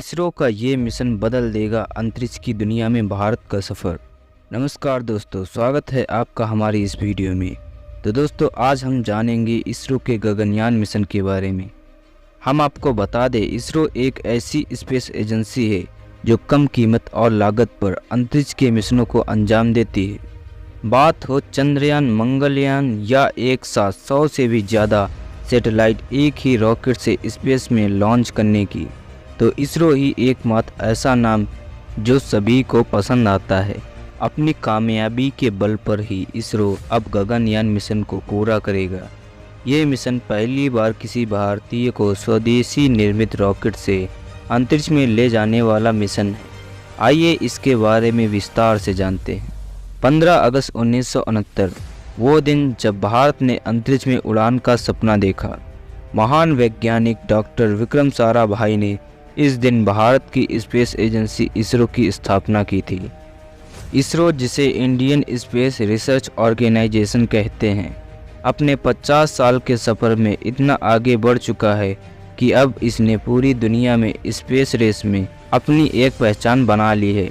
इसरो का ये मिशन बदल देगा अंतरिक्ष की दुनिया में भारत का सफ़र। नमस्कार दोस्तों, स्वागत है आपका हमारी इस वीडियो में। तो दोस्तों, आज हम जानेंगे इसरो के गगनयान मिशन के बारे में। हम आपको बता दें, इसरो एक ऐसी स्पेस एजेंसी है जो कम कीमत और लागत पर अंतरिक्ष के मिशनों को अंजाम देती है। बात हो चंद्रयान, मंगलयान या एक साथ 100 से भी ज़्यादा सैटेलाइट एक ही रॉकेट से स्पेस में लॉन्च करने की, तो इसरो ही एकमात्र ऐसा नाम जो सभी को पसंद आता है। अपनी कामयाबी के बल पर ही इसरो अब गगनयान मिशन को पूरा करेगा। ये मिशन पहली बार किसी भारतीय को स्वदेशी निर्मित रॉकेट से अंतरिक्ष में ले जाने वाला मिशन है। आइए इसके बारे में विस्तार से जानते हैं। 15 अगस्त 1969 वो दिन जब भारत ने अंतरिक्ष में उड़ान का सपना देखा। महान वैज्ञानिक डॉक्टर विक्रम साराभाई ने इस दिन भारत की स्पेस एजेंसी इसरो की स्थापना की थी। इसरो, जिसे इंडियन स्पेस रिसर्च ऑर्गेनाइजेशन कहते हैं, अपने 50 साल के सफ़र में इतना आगे बढ़ चुका है कि अब इसने पूरी दुनिया में स्पेस रेस में अपनी एक पहचान बना ली है।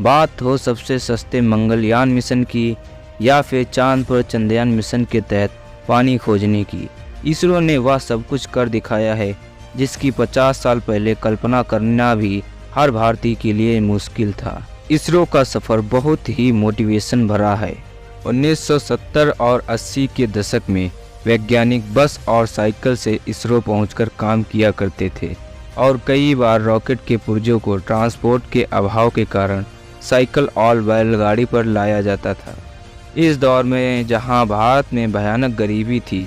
बात हो सबसे सस्ते मंगलयान मिशन की या फिर चांद पर चंद्रयान मिशन के तहत पानी खोजने की, इसरो ने वह सब कुछ कर दिखाया है जिसकी 50 साल पहले कल्पना करना भी हर भारतीय के लिए मुश्किल था। इसरो का सफ़र बहुत ही मोटिवेशन भरा है। 1970 और 80 के दशक में वैज्ञानिक बस और साइकिल से इसरो पहुंचकर काम किया करते थे और कई बार रॉकेट के पुर्जों को ट्रांसपोर्ट के अभाव के कारण साइकिल और बैलगाड़ी पर लाया जाता था। इस दौर में जहां भारत में भयानक गरीबी थी,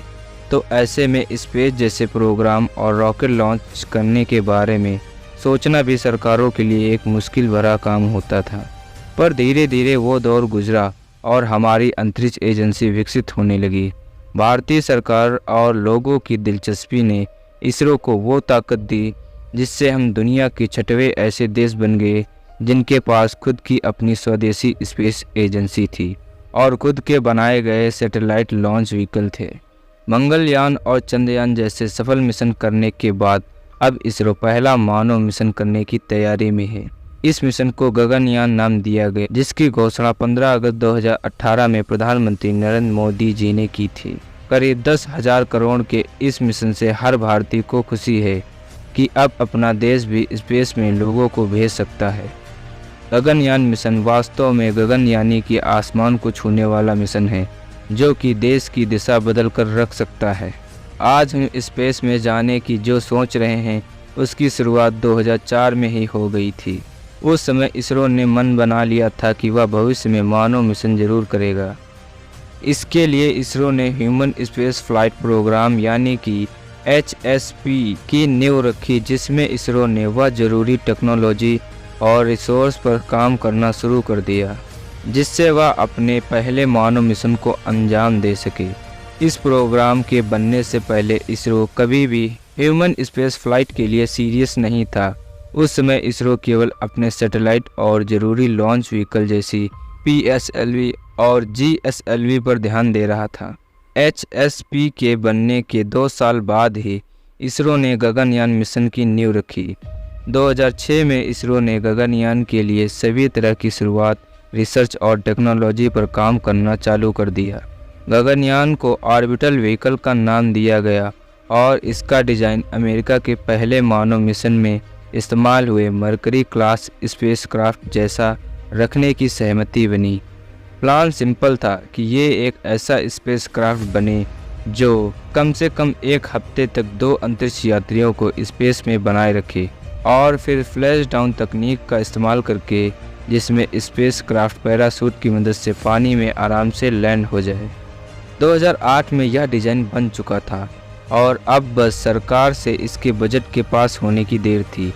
तो ऐसे में स्पेस जैसे प्रोग्राम और रॉकेट लॉन्च करने के बारे में सोचना भी सरकारों के लिए एक मुश्किल भरा काम होता था। पर धीरे धीरे वो दौर गुजरा और हमारी अंतरिक्ष एजेंसी विकसित होने लगी। भारतीय सरकार और लोगों की दिलचस्पी ने इसरो को वो ताकत दी जिससे हम दुनिया के 6वें ऐसे देश बन गए जिनके पास खुद की अपनी स्वदेशी स्पेस एजेंसी थी और खुद के बनाए गए सैटेलाइट लॉन्च व्हीकल थे। मंगलयान और चंद्रयान जैसे सफल मिशन करने के बाद अब इसरो पहला मानव मिशन करने की तैयारी में है। इस मिशन को गगनयान नाम दिया गया, जिसकी घोषणा 15 अगस्त 2018 में प्रधानमंत्री नरेंद्र मोदी जी ने की थी। करीब 10,000 करोड़ के इस मिशन से हर भारतीय को खुशी है कि अब अपना देश भी स्पेस में लोगों को भेज सकता है। गगनयान मिशन वास्तव में गगनयानी की आसमान को छूने वाला मिशन है जो कि देश की दिशा बदल कर रख सकता है। आज हम स्पेस में जाने की जो सोच रहे हैं उसकी शुरुआत 2004 में ही हो गई थी। उस समय इसरो ने मन बना लिया था कि वह भविष्य में मानव मिशन जरूर करेगा। इसके लिए इसरो ने ह्यूमन स्पेस फ्लाइट प्रोग्राम यानी कि HSP की नींव रखी, जिसमें इसरो ने वह जरूरी टेक्नोलॉजी और रिसोर्स पर काम करना शुरू कर दिया जिससे वह अपने पहले मानव मिशन को अंजाम दे सके। इस प्रोग्राम के बनने से पहले इसरो कभी भी ह्यूमन स्पेस फ्लाइट के लिए सीरियस नहीं था। उस समय इसरो केवल अपने सैटेलाइट और ज़रूरी लॉन्च व्हीकल जैसी PSLV और GSLV पर ध्यान दे रहा था। HSP के बनने के 2 साल बाद ही इसरो ने गगनयान मिशन की नींव रखी। 2006 में इसरो ने गगनयान के लिए सभी तरह की शुरुआत, रिसर्च और टेक्नोलॉजी पर काम करना चालू कर दिया। गगनयान को ऑर्बिटल व्हीकल का नाम दिया गया और इसका डिज़ाइन अमेरिका के पहले मानव मिशन में इस्तेमाल हुए मरकरी क्लास स्पेसक्राफ्ट जैसा रखने की सहमति बनी। प्लान सिंपल था कि ये एक ऐसा स्पेसक्राफ्ट बने जो कम से कम 1 हफ्ते तक 2 अंतरिक्ष यात्रियों को स्पेस में बनाए रखे और फिर फ्लैश डाउन तकनीक का इस्तेमाल करके, जिसमें स्पेसक्राफ्ट पैराशूट की मदद से पानी में आराम से लैंड हो जाए। 2008 में यह डिज़ाइन बन चुका था और अब बस सरकार से इसके बजट के पास होने की देर थी।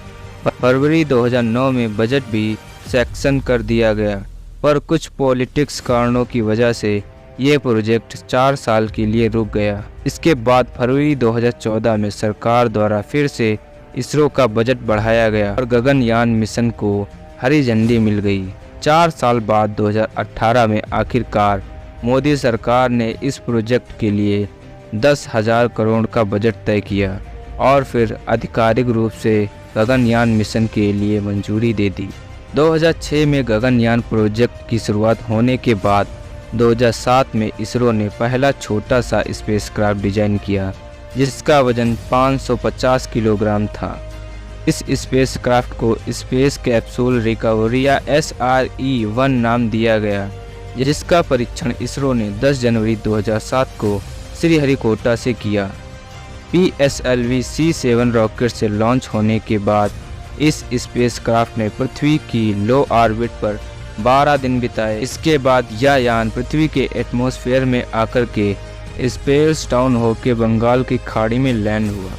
फरवरी 2009 में बजट भी सैंक्शन कर दिया गया, पर कुछ पॉलिटिक्स कारणों की वजह से ये प्रोजेक्ट 4 साल के लिए रुक गया। इसके बाद फरवरी 2014 में सरकार द्वारा फिर से इसरो का बजट बढ़ाया गया और गगनयान मिशन को हरी झंडी मिल गई। 4 साल बाद 2018 में आखिरकार मोदी सरकार ने इस प्रोजेक्ट के लिए 10,000 करोड़ का बजट तय किया और फिर आधिकारिक रूप से गगनयान मिशन के लिए मंजूरी दे दी। 2006 में गगनयान प्रोजेक्ट की शुरुआत होने के बाद 2007 में इसरो ने पहला छोटा सा स्पेसक्राफ्ट डिजाइन किया जिसका वजन 550 किलोग्राम था। इस स्पेसक्राफ्ट को स्पेस कैप्सूल रिकवरी या SRE-1 नाम दिया गया, जिसका परीक्षण इसरो ने 10 जनवरी 2007 को श्रीहरिकोटा से किया। PSLV C7 रॉकेट से लॉन्च होने के बाद इस स्पेसक्राफ्ट ने पृथ्वी की लो ऑर्बिट पर 12 दिन बिताए। इसके बाद यह यान पृथ्वी के एटमॉस्फेयर में आकर के स्पेस टाउन होकर बंगाल की खाड़ी में लैंड हुआ।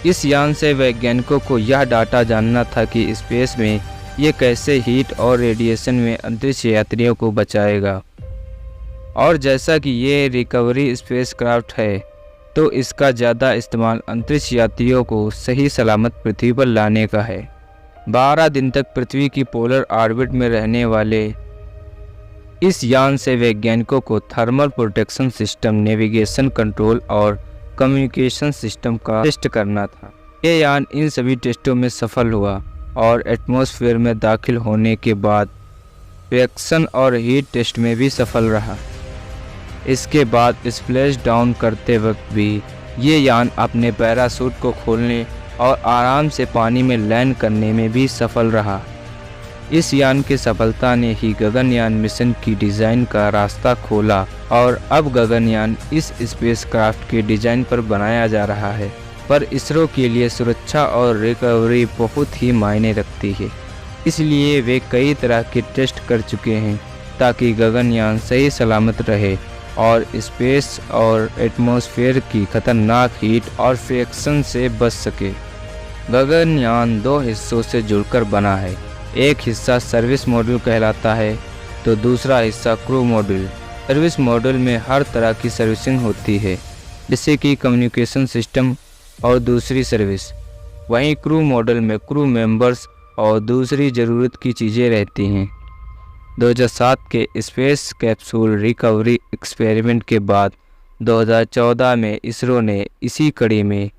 इस यान से वैज्ञानिकों को यह डाटा जानना था कि स्पेस में ये कैसे हीट और रेडिएशन में अंतरिक्ष यात्रियों को बचाएगा। और जैसा कि ये रिकवरी स्पेसक्राफ्ट है तो इसका ज़्यादा इस्तेमाल अंतरिक्ष यात्रियों को सही सलामत पृथ्वी पर लाने का है। 12 दिन तक पृथ्वी की पोलर ऑर्बिट में रहने वाले इस यान से वैज्ञानिकों को thermal protection system, navigation control और कम्युनिकेशन सिस्टम का टेस्ट करना था। ये यान इन सभी टेस्टों में सफल हुआ और एटमॉस्फेयर में दाखिल होने के बाद रिएक्शन और हीट टेस्ट में भी सफल रहा। इसके बाद स्प्लैश डाउन करते वक्त भी ये यान अपने पैराशूट को खोलने और आराम से पानी में लैंड करने में भी सफल रहा। इस यान की सफलता ने ही गगनयान मिशन की डिज़ाइन का रास्ता खोला और अब गगनयान इस स्पेसक्राफ्ट के डिज़ाइन पर बनाया जा रहा है। पर इसरो के लिए सुरक्षा और रिकवरी बहुत ही मायने रखती है, इसलिए वे कई तरह के टेस्ट कर चुके हैं ताकि गगनयान सही सलामत रहे और स्पेस और एटमॉस्फेयर की खतरनाक हीट और फ्रिक्शन से बच सके। गगनयान 2 हिस्सों से जुड़कर बना है। एक हिस्सा सर्विस मॉड्यूल कहलाता है तो दूसरा हिस्सा क्रू मॉड्यूल। सर्विस मॉड्यूल में हर तरह की सर्विसिंग होती है, जैसे कि कम्युनिकेशन सिस्टम और दूसरी सर्विस। वहीं क्रू मॉड्यूल में क्रू मेंबर्स और दूसरी ज़रूरत की चीज़ें रहती हैं। 2007 के स्पेस कैप्सूल रिकवरी एक्सपेरिमेंट के बाद 2014 में इसरो ने इसी कड़ी में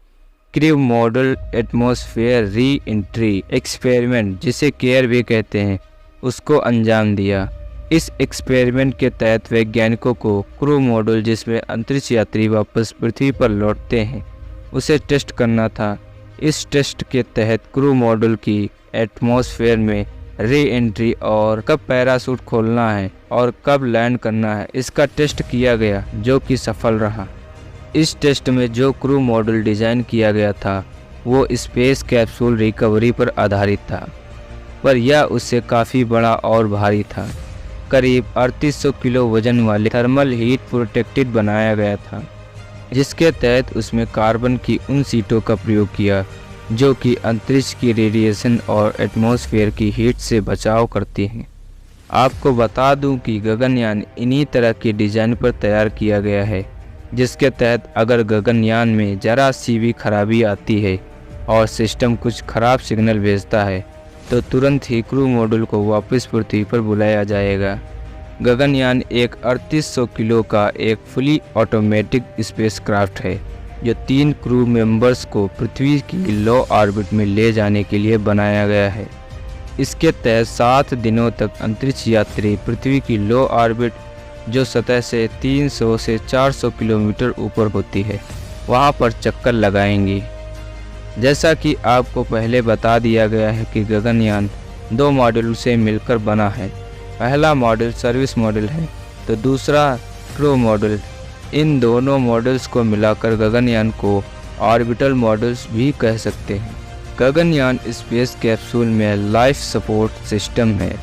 crew module atmosphere re entry experiment, जिसे केयर भी कहते हैं, उसको अंजाम दिया। इस एक्सपेरिमेंट के तहत वैज्ञानिकों को क्रू मॉड्यूल जिसमें अंतरिक्ष यात्री वापस पृथ्वी पर लौटते हैं उसे टेस्ट करना था। इस टेस्ट के तहत क्रू मॉड्यूल की एटमॉस्फेयर में री एंट्री और कब पैराशूट खोलना है और कब लैंड करना है, इसका टेस्ट किया गया, जो कि सफल रहा। इस टेस्ट में जो क्रू मॉड्यूल डिज़ाइन किया गया था वो स्पेस कैप्सूल रिकवरी पर आधारित था, पर यह उससे काफ़ी बड़ा और भारी था। करीब 3800 किलो वजन वाले थर्मल हीट प्रोटेक्टेड बनाया गया था, जिसके तहत उसमें कार्बन की उन सीटों का प्रयोग किया जो कि अंतरिक्ष की रेडिएशन और एटमॉस्फेयर की हीट से बचाव करती हैं। आपको बता दूं कि गगनयान इन्हीं तरह के डिज़ाइन पर तैयार किया गया है, जिसके तहत अगर गगनयान में ज़रा सी भी खराबी आती है और सिस्टम कुछ खराब सिग्नल भेजता है तो तुरंत ही क्रू मॉड्यूल को वापस पृथ्वी पर बुलाया जाएगा। गगनयान एक 3800 किलो का एक फुली ऑटोमेटिक स्पेसक्राफ्ट है जो 3 क्रू मेंबर्स को पृथ्वी की लो ऑर्बिट में ले जाने के लिए बनाया गया है। इसके तहत 7 दिनों तक अंतरिक्ष यात्री पृथ्वी की लो ऑर्बिट, जो सतह से 300 से 400 किलोमीटर ऊपर होती है, वहां पर चक्कर लगाएंगी। जैसा कि आपको पहले बता दिया गया है कि गगनयान 2 मॉड्यूल से मिलकर बना है। पहला मॉड्यूल सर्विस मॉड्यूल है तो दूसरा क्रू मॉड्यूल। इन दोनों मॉड्यूल्स को मिलाकर गगनयान को ऑर्बिटल मॉड्यूल्स भी कह सकते हैं। गगनयान स्पेस कैप्सूल में लाइफ सपोर्ट सिस्टम है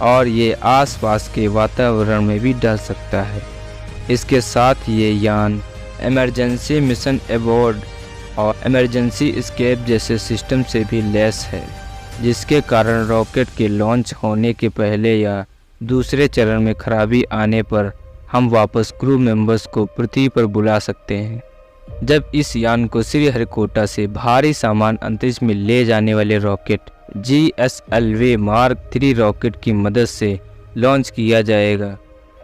और ये आसपास के वातावरण में भी ढल सकता है। इसके साथ ये यान इमरजेंसी मिशन एबोर्ड और इमरजेंसी एस्केप जैसे सिस्टम से भी लैस है, जिसके कारण रॉकेट के लॉन्च होने के पहले या दूसरे चरण में खराबी आने पर हम वापस क्रू मेंबर्स को पृथ्वी पर बुला सकते हैं। जब इस यान को श्रीहरिकोटा से भारी सामान अंतरिक्ष में ले जाने वाले रॉकेट GSLV मार्क 3 रॉकेट की मदद से लॉन्च किया जाएगा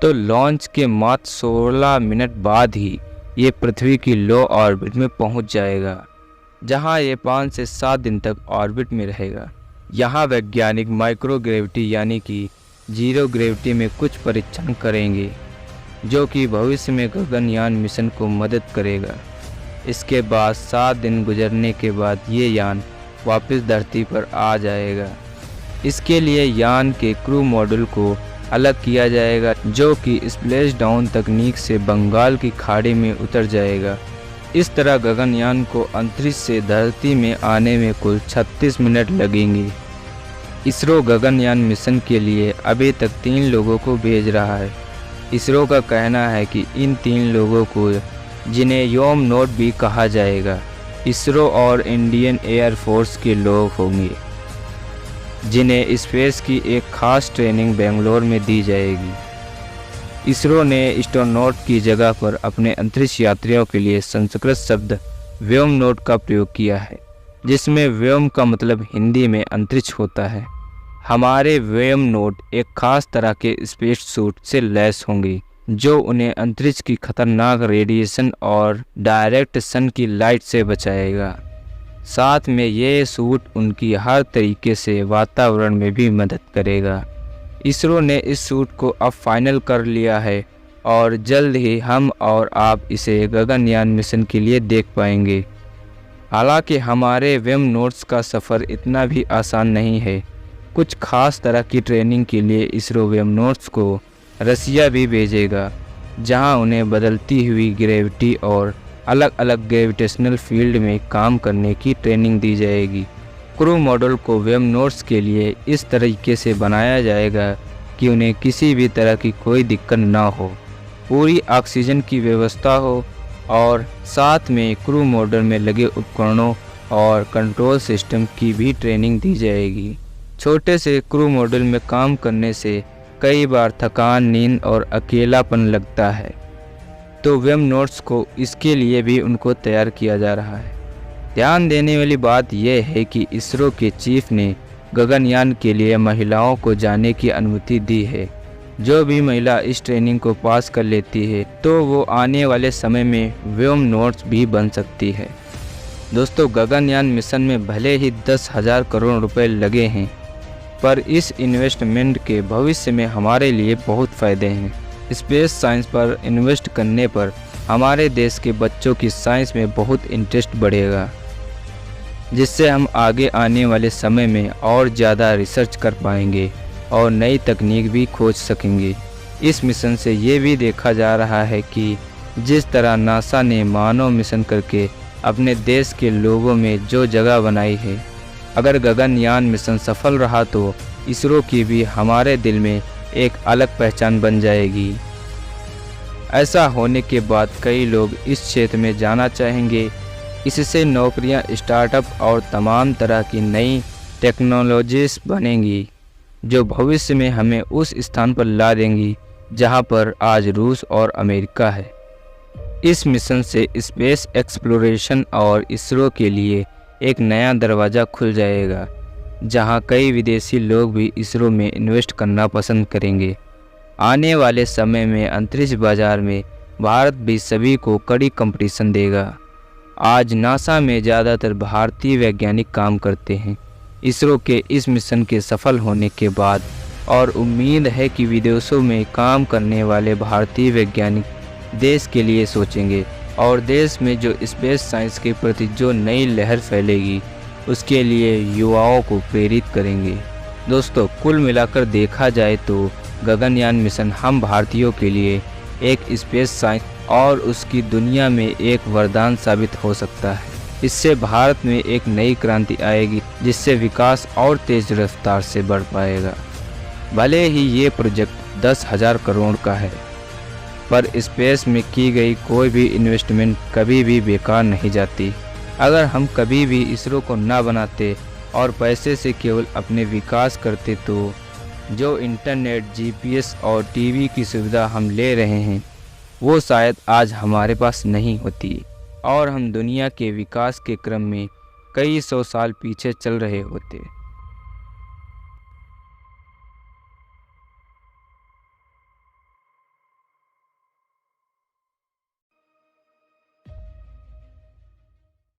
तो लॉन्च के मात्र 16 मिनट बाद ही ये पृथ्वी की लो ऑर्बिट में पहुंच जाएगा। जहां ये 5 से 7 दिन तक ऑर्बिट में रहेगा। यहाँ वैज्ञानिक माइक्रोग्रेविटी यानी कि जीरो ग्रेविटी में कुछ परीक्षण करेंगे, जो कि भविष्य में गगनयान मिशन को मदद करेगा। इसके बाद 7 दिन गुजरने के बाद ये यान वापस धरती पर आ जाएगा। इसके लिए यान के क्रू मॉड्यूल को अलग किया जाएगा, जो कि स्प्लैश डाउन तकनीक से बंगाल की खाड़ी में उतर जाएगा। इस तरह गगनयान को अंतरिक्ष से धरती में आने में कुल 36 मिनट लगेंगे। इसरो गगनयान मिशन के लिए अभी तक 3 लोगों को भेज रहा है। इसरो का कहना है कि इन 3 लोगों को, जिन्हें व्योमनौट भी कहा जाएगा, इसरो और इंडियन एयर फोर्स के लोग होंगे, जिन्हें स्पेस की एक खास ट्रेनिंग बेंगलोर में दी जाएगी। इसरो ने एस्ट्रोनॉट की जगह पर अपने अंतरिक्ष यात्रियों के लिए संस्कृत शब्द व्योमनौट का प्रयोग किया है, जिसमें व्योम का मतलब हिंदी में अंतरिक्ष होता है। हमारे व्योमनौट एक खास तरह के स्पेस सूट से लैस होंगे, जो उन्हें अंतरिक्ष की खतरनाक रेडिएशन और डायरेक्ट सन की लाइट से बचाएगा। साथ में ये सूट उनकी हर तरीके से वातावरण में भी मदद करेगा। इसरो ने इस सूट को अब फाइनल कर लिया है और जल्द ही हम और आप इसे गगनयान मिशन के लिए देख पाएंगे। हालांकि हमारे व्योमनौट्स का सफ़र इतना भी आसान नहीं है। कुछ खास तरह की ट्रेनिंग के लिए इसरो व्योमनौट्स को रसिया भी भेजेगा, जहां उन्हें बदलती हुई ग्रेविटी और अलग अलग ग्रेविटेशनल फील्ड में काम करने की ट्रेनिंग दी जाएगी। क्रू मॉड्यूल को व्योमनौट्स के लिए इस तरीके से बनाया जाएगा कि उन्हें किसी भी तरह की कोई दिक्कत ना हो, पूरी ऑक्सीजन की व्यवस्था हो और साथ में क्रू मॉड्यूल में लगे उपकरणों और कंट्रोल सिस्टम की भी ट्रेनिंग दी जाएगी। छोटे से क्रू मॉड्यूल में काम करने से कई बार थकान, नींद और अकेलापन लगता है, तो व्योमनौट्स को इसके लिए भी उनको तैयार किया जा रहा है। ध्यान देने वाली बात यह है कि इसरो के चीफ ने गगनयान के लिए महिलाओं को जाने की अनुमति दी है। जो भी महिला इस ट्रेनिंग को पास कर लेती है तो वो आने वाले समय में व्योमनौट्स भी बन सकती है। दोस्तों, गगनयान मिशन में भले ही 10,000 करोड़ रुपए लगे हैं, पर इस इन्वेस्टमेंट के भविष्य में हमारे लिए बहुत फ़ायदे हैं। स्पेस साइंस पर इन्वेस्ट करने पर हमारे देश के बच्चों की साइंस में बहुत इंटरेस्ट बढ़ेगा, जिससे हम आगे आने वाले समय में और ज़्यादा रिसर्च कर पाएंगे और नई तकनीक भी खोज सकेंगे। इस मिशन से ये भी देखा जा रहा है कि जिस तरह नासा ने मानव मिशन करके अपने देश के लोगों में जो जगह बनाई है, अगर गगनयान मिशन सफल रहा तो इसरो की भी हमारे दिल में एक अलग पहचान बन जाएगी। ऐसा होने के बाद कई लोग इस क्षेत्र में जाना चाहेंगे। इससे नौकरियां, स्टार्टअप और तमाम तरह की नई टेक्नोलॉजीज बनेंगी, जो भविष्य में हमें उस स्थान पर ला देंगी जहां पर आज रूस और अमेरिका है। इस मिशन से स्पेस एक्सप्लोरेशन और इसरो के लिए एक नया दरवाज़ा खुल जाएगा, जहां कई विदेशी लोग भी इसरो में इन्वेस्ट करना पसंद करेंगे। आने वाले समय में अंतरिक्ष बाजार में भारत भी सभी को कड़ी कंपटीशन देगा। आज नासा में ज़्यादातर भारतीय वैज्ञानिक काम करते हैं। इसरो के इस मिशन के सफल होने के बाद और उम्मीद है कि विदेशों में काम करने वाले भारतीय वैज्ञानिक देश के लिए सोचेंगे और देश में जो स्पेस साइंस के प्रति जो नई लहर फैलेगी उसके लिए युवाओं को प्रेरित करेंगे। दोस्तों, कुल मिलाकर देखा जाए तो गगनयान मिशन हम भारतीयों के लिए एक स्पेस साइंस और उसकी दुनिया में एक वरदान साबित हो सकता है। इससे भारत में एक नई क्रांति आएगी, जिससे विकास और तेज रफ्तार से बढ़ पाएगा। भले ही ये प्रोजेक्ट 10,000 करोड़ का है, पर स्पेस में की गई कोई भी इन्वेस्टमेंट कभी भी बेकार नहीं जाती। अगर हम कभी भी इसरो को ना बनाते और पैसे से केवल अपने विकास करते तो जो इंटरनेट, जीपीएस और टीवी की सुविधा हम ले रहे हैं वो शायद आज हमारे पास नहीं होती और हम दुनिया के विकास के क्रम में कई 100 साल पीछे चल रहे होते।